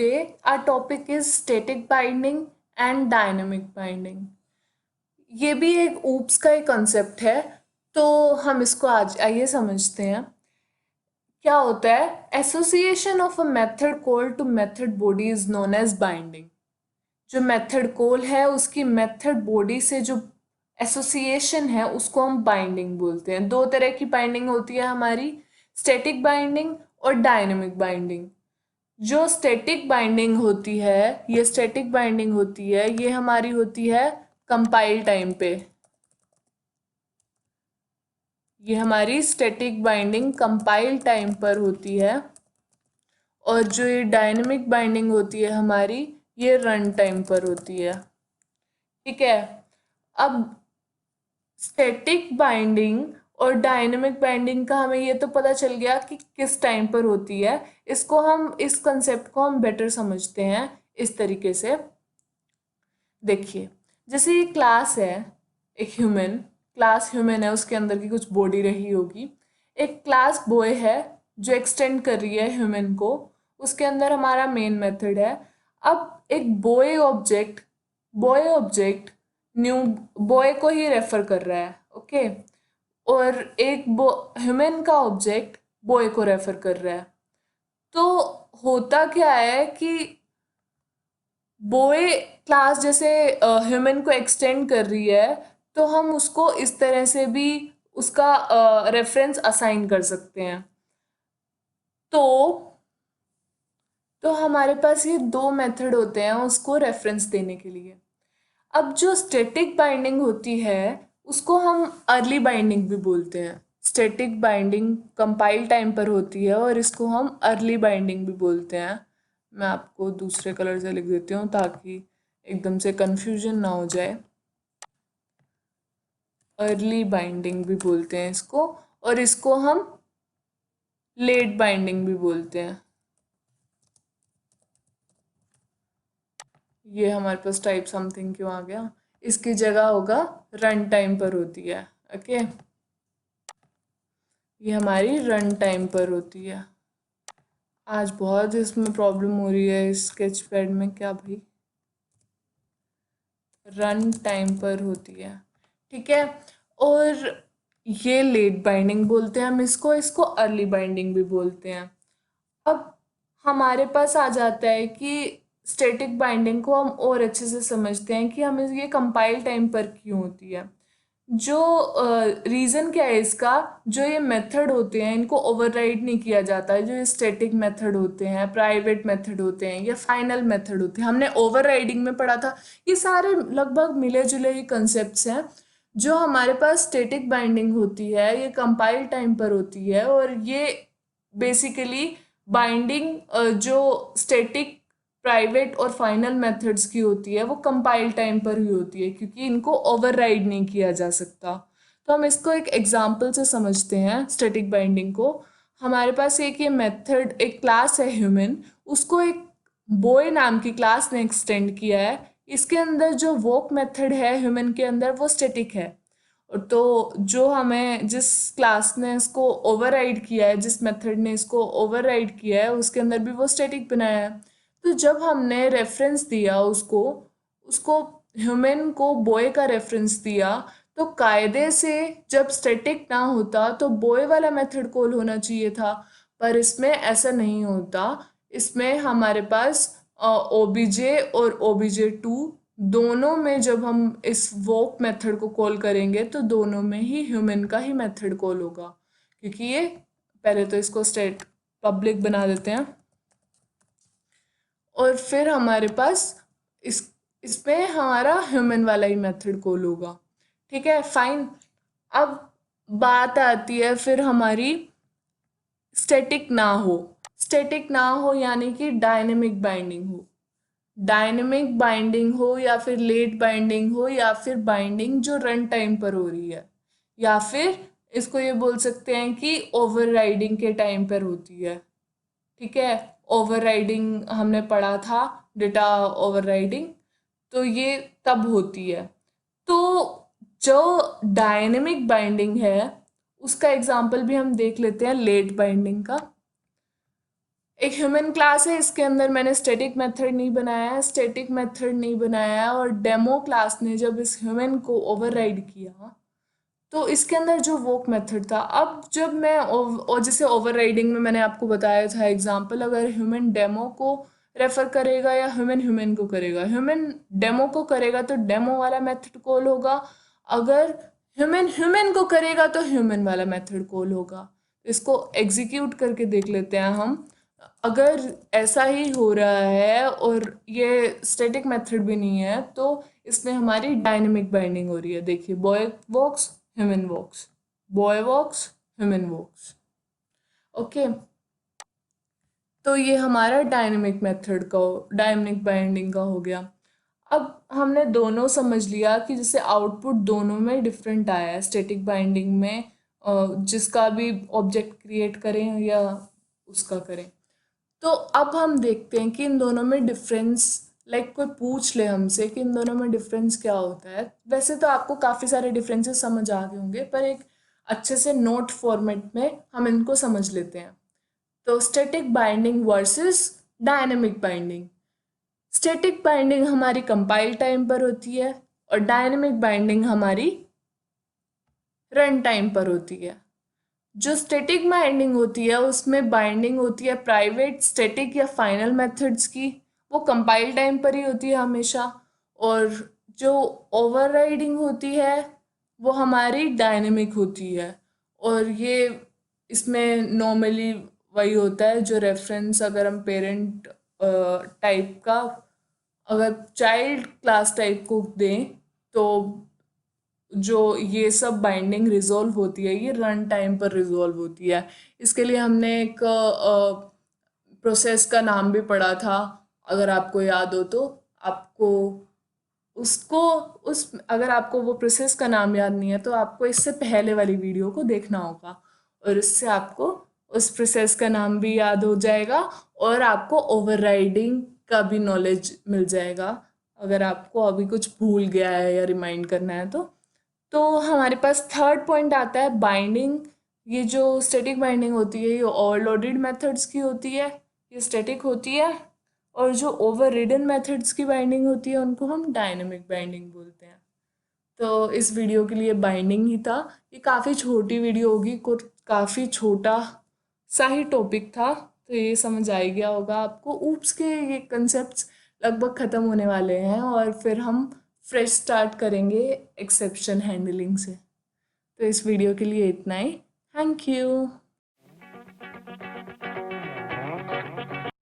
Today our topic is static binding and dynamic binding. ये भी एक ऊप्स का एक कंसेप्ट है, तो हम इसको आज आइए समझते हैं। क्या होता है? Association of a method coal to method body is known as binding. जो मेथड कोल है उसकी मेथड बॉडी से जो एसोसिएशन है उसको हम बाइंडिंग बोलते हैं। दो तरह की बाइंडिंग होती है हमारी, स्टैटिक बाइंडिंग और डायनेमिक बाइंडिंग। जो स्टैटिक बाइंडिंग होती है, ये हमारी होती है कंपाइल टाइम पे। ये हमारी स्टैटिक बाइंडिंग कंपाइल टाइम पर होती है, और जो ये डायनेमिक बाइंडिंग होती है हमारी, ये रन टाइम पर होती है। ठीक है। अब स्टैटिक बाइंडिंग और डायनेमिक बाइंडिंग का हमें ये तो पता चल गया कि किस टाइम पर होती है। इस कंसेप्ट को हम बेटर समझते हैं इस तरीके से। देखिए, जैसे ये क्लास है, एक क्लास ह्यूमन है, उसके अंदर की कुछ बॉडी रही होगी। एक क्लास बॉय है जो एक्सटेंड कर रही है ह्यूमन को, उसके अंदर हमारा मेन मेथड है। अब एक बॉय ऑब्जेक्ट न्यू बॉय को ही रेफर कर रहा है, ओके, और एक ह्यूमन का ऑब्जेक्ट बॉय को रेफर कर रहा है। तो होता क्या है कि बॉय क्लास जैसे ह्यूमन को एक्सटेंड कर रही है, तो हम उसको इस तरह से भी उसका रेफरेंस असाइन कर सकते हैं। तो हमारे पास ये दो मेथड होते हैं उसको रेफरेंस देने के लिए। अब जो स्टैटिक बाइंडिंग होती है उसको हम अर्ली बाइंडिंग भी बोलते हैं। स्टैटिक बाइंडिंग कंपाइल टाइम पर होती है और इसको हम अर्ली बाइंडिंग भी बोलते हैं। मैं आपको दूसरे कलर से लिख देती हूँ ताकि एकदम से कंफ्यूजन ना हो जाए। अर्ली बाइंडिंग भी बोलते हैं इसको, और इसको हम लेट बाइंडिंग भी बोलते हैं। ये हमारे पास टाइप समथिंग क्यों आ गया? इसकी जगह होगा रन टाइम पर होती है। ओके, ये हमारी रन टाइम पर होती है। आज बहुत इसमें प्रॉब्लम हो रही है इस स्केच पैड में। क्या भाई? रन टाइम पर होती है, ठीक है। और ये लेट बाइंडिंग बोलते हैं हम इसको अर्ली बाइंडिंग भी बोलते हैं। अब हमारे पास आ जाता है कि स्टैटिक बाइंडिंग को हम और अच्छे से समझते हैं कि हमें ये कंपाइल टाइम पर क्यों होती है। जो रीज़न क्या है इसका? जो ये मेथड होते हैं इनको ओवरराइड नहीं किया जाता है। जो ये स्टैटिक मेथड होते हैं, प्राइवेट मेथड होते हैं या फाइनल मेथड होते हैं, हमने ओवरराइडिंग में पढ़ा था। ये सारे लगभग मिले जुले ही कंसेप्ट्स हैं। जो हमारे पास स्टैटिक बाइंडिंग होती है ये कंपाइल टाइम पर होती है, और ये बेसिकली बाइंडिंग जो स्टैटिक प्राइवेट और फाइनल मेथड्स की होती है वो कंपाइल टाइम पर ही होती है, क्योंकि इनको ओवरराइड नहीं किया जा सकता। तो हम इसको एक एग्जांपल से समझते हैं स्टैटिक बाइंडिंग को। हमारे पास एक ये मेथड, एक क्लास है ह्यूमन, उसको एक बॉय नाम की क्लास ने एक्सटेंड किया है। इसके अंदर जो वोक मेथड है ह्यूमन के अंदर वो स्टैटिक है। तो जो हमें जिस क्लास ने इसको ओवरराइड किया है, जिस मेथड ने इसको ओवरराइड किया है, उसके अंदर भी वो स्टैटिक बनाया है। तो जब हमने रेफरेंस दिया उसको उसको ह्यूमन को बॉय का रेफरेंस दिया, तो कायदे से जब स्टैटिक ना होता तो बॉय वाला मेथड कॉल होना चाहिए था, पर इसमें ऐसा नहीं होता। इसमें हमारे पास ओबीजे और ओबीजे2 दोनों में जब हम इस वोक मेथड को कॉल करेंगे तो दोनों में ही ह्यूमन का ही मेथड कॉल होगा, क्योंकि ये पहले तो इसको स्टेट पब्लिक बना देते हैं, और फिर हमारे पास इसमें हमारा ह्यूमन वाला ही मेथड कॉल होगा। ठीक है, फाइन। अब बात आती है फिर हमारी स्टैटिक ना हो यानी कि डायनेमिक बाइंडिंग हो। डायनेमिक बाइंडिंग हो या फिर लेट बाइंडिंग हो, या फिर बाइंडिंग जो रन टाइम पर हो रही है, या फिर इसको ये बोल सकते हैं कि ओवरराइडिंग के टाइम पर होती है। ठीक है, ओवरराइडिंग हमने पढ़ा था, डेटा ओवरराइडिंग, तो ये तब होती है। तो जो डायनेमिक बाइंडिंग है उसका एग्जाम्पल भी हम देख लेते हैं लेट बाइंडिंग का। एक ह्यूमन क्लास है, इसके अंदर मैंने स्टैटिक मेथड नहीं बनाया है, और डेमो क्लास ने जब इस ह्यूमन को ओवरराइड किया तो इसके अंदर जो वोक मेथड था, अब जब मैं और जैसे ओवरराइडिंग में मैंने आपको बताया था एग्जांपल, अगर ह्यूमन डेमो को रेफर करेगा या ह्यूमन ह्यूमन को करेगा, ह्यूमन डेमो को करेगा तो डेमो वाला मेथड कॉल होगा, अगर ह्यूमन ह्यूमन को करेगा तो ह्यूमन वाला मेथड कॉल होगा। इसको एग्जीक्यूट करके देख लेते हैं हम। अगर ऐसा ही हो रहा है और ये स्टैटिक मेथड भी नहीं है तो इसमें हमारी डायनेमिक बाइंडिंग हो रही है। देखिए, बॉय वॉक्स ह्यूमन वॉक्स, बॉय वॉक्स ह्यूमन वॉक्स। ओके, तो ये हमारा डायनेमिक बाइंडिंग का हो गया। अब हमने दोनों समझ लिया कि जैसे आउटपुट दोनों में डिफरेंट आया है, स्टैटिक बाइंडिंग में जिसका भी ऑब्जेक्ट क्रिएट करें या उसका करें। तो अब हम देखते हैं कि इन दोनों में डिफरेंस, लाइक कोई पूछ ले हमसे कि इन दोनों में डिफरेंस क्या होता है। वैसे तो आपको काफ़ी सारे डिफरेंसेस समझ आ गए होंगे, पर एक अच्छे से नोट फॉर्मेट में हम इनको समझ लेते हैं। तो static binding versus dynamic binding. Static binding हमारी कंपाइल टाइम पर होती है और डायनेमिक बाइंडिंग हमारी रन टाइम पर होती है। जो स्टैटिक बाइंडिंग होती है उसमें बाइंडिंग होती है प्राइवेट, स्टैटिक या फाइनल मेथड्स की, वो कंपाइल टाइम पर ही होती है हमेशा। और जो ओवरराइडिंग होती है वो हमारी डायनेमिक होती है। और ये इसमें नॉर्मली वही होता है जो रेफरेंस, अगर हम पेरेंट टाइप का, अगर चाइल्ड क्लास टाइप को दें तो जो ये सब बाइंडिंग रिजॉल्व होती है ये रन टाइम पर रिजॉल्व होती है। इसके लिए हमने एक प्रोसेस का नाम भी पढ़ा था, अगर आपको याद हो तो। आपको उसको उस अगर आपको वो प्रोसेस का नाम याद नहीं है तो आपको इससे पहले वाली वीडियो को देखना होगा, और इससे आपको उस प्रोसेस का नाम भी याद हो जाएगा और आपको ओवरराइडिंग का भी नॉलेज मिल जाएगा, अगर आपको अभी कुछ भूल गया है या रिमाइंड करना है तो। हमारे पास थर्ड पॉइंट आता है बाइंडिंग। ये जो स्टैटिक बाइंडिंग होती है ये ओवरलोडेड मेथड्स की होती है, ये स्टैटिक होती है। और जो ओवर रिडन मेथड्स की बाइंडिंग होती है उनको हम डायनेमिक बाइंडिंग बोलते हैं। तो इस वीडियो के लिए बाइंडिंग ही था। ये काफ़ी छोटी वीडियो होगी, कुछ काफ़ी छोटा सा ही टॉपिक था, तो ये समझ आ ही गया होगा आपको। ऊप्स के ये कंसेप्ट्स लगभग ख़त्म होने वाले हैं और फिर हम फ्रेश स्टार्ट करेंगे एक्सेप्शन हैंडलिंग से। तो इस वीडियो के लिए इतना ही। Thank you.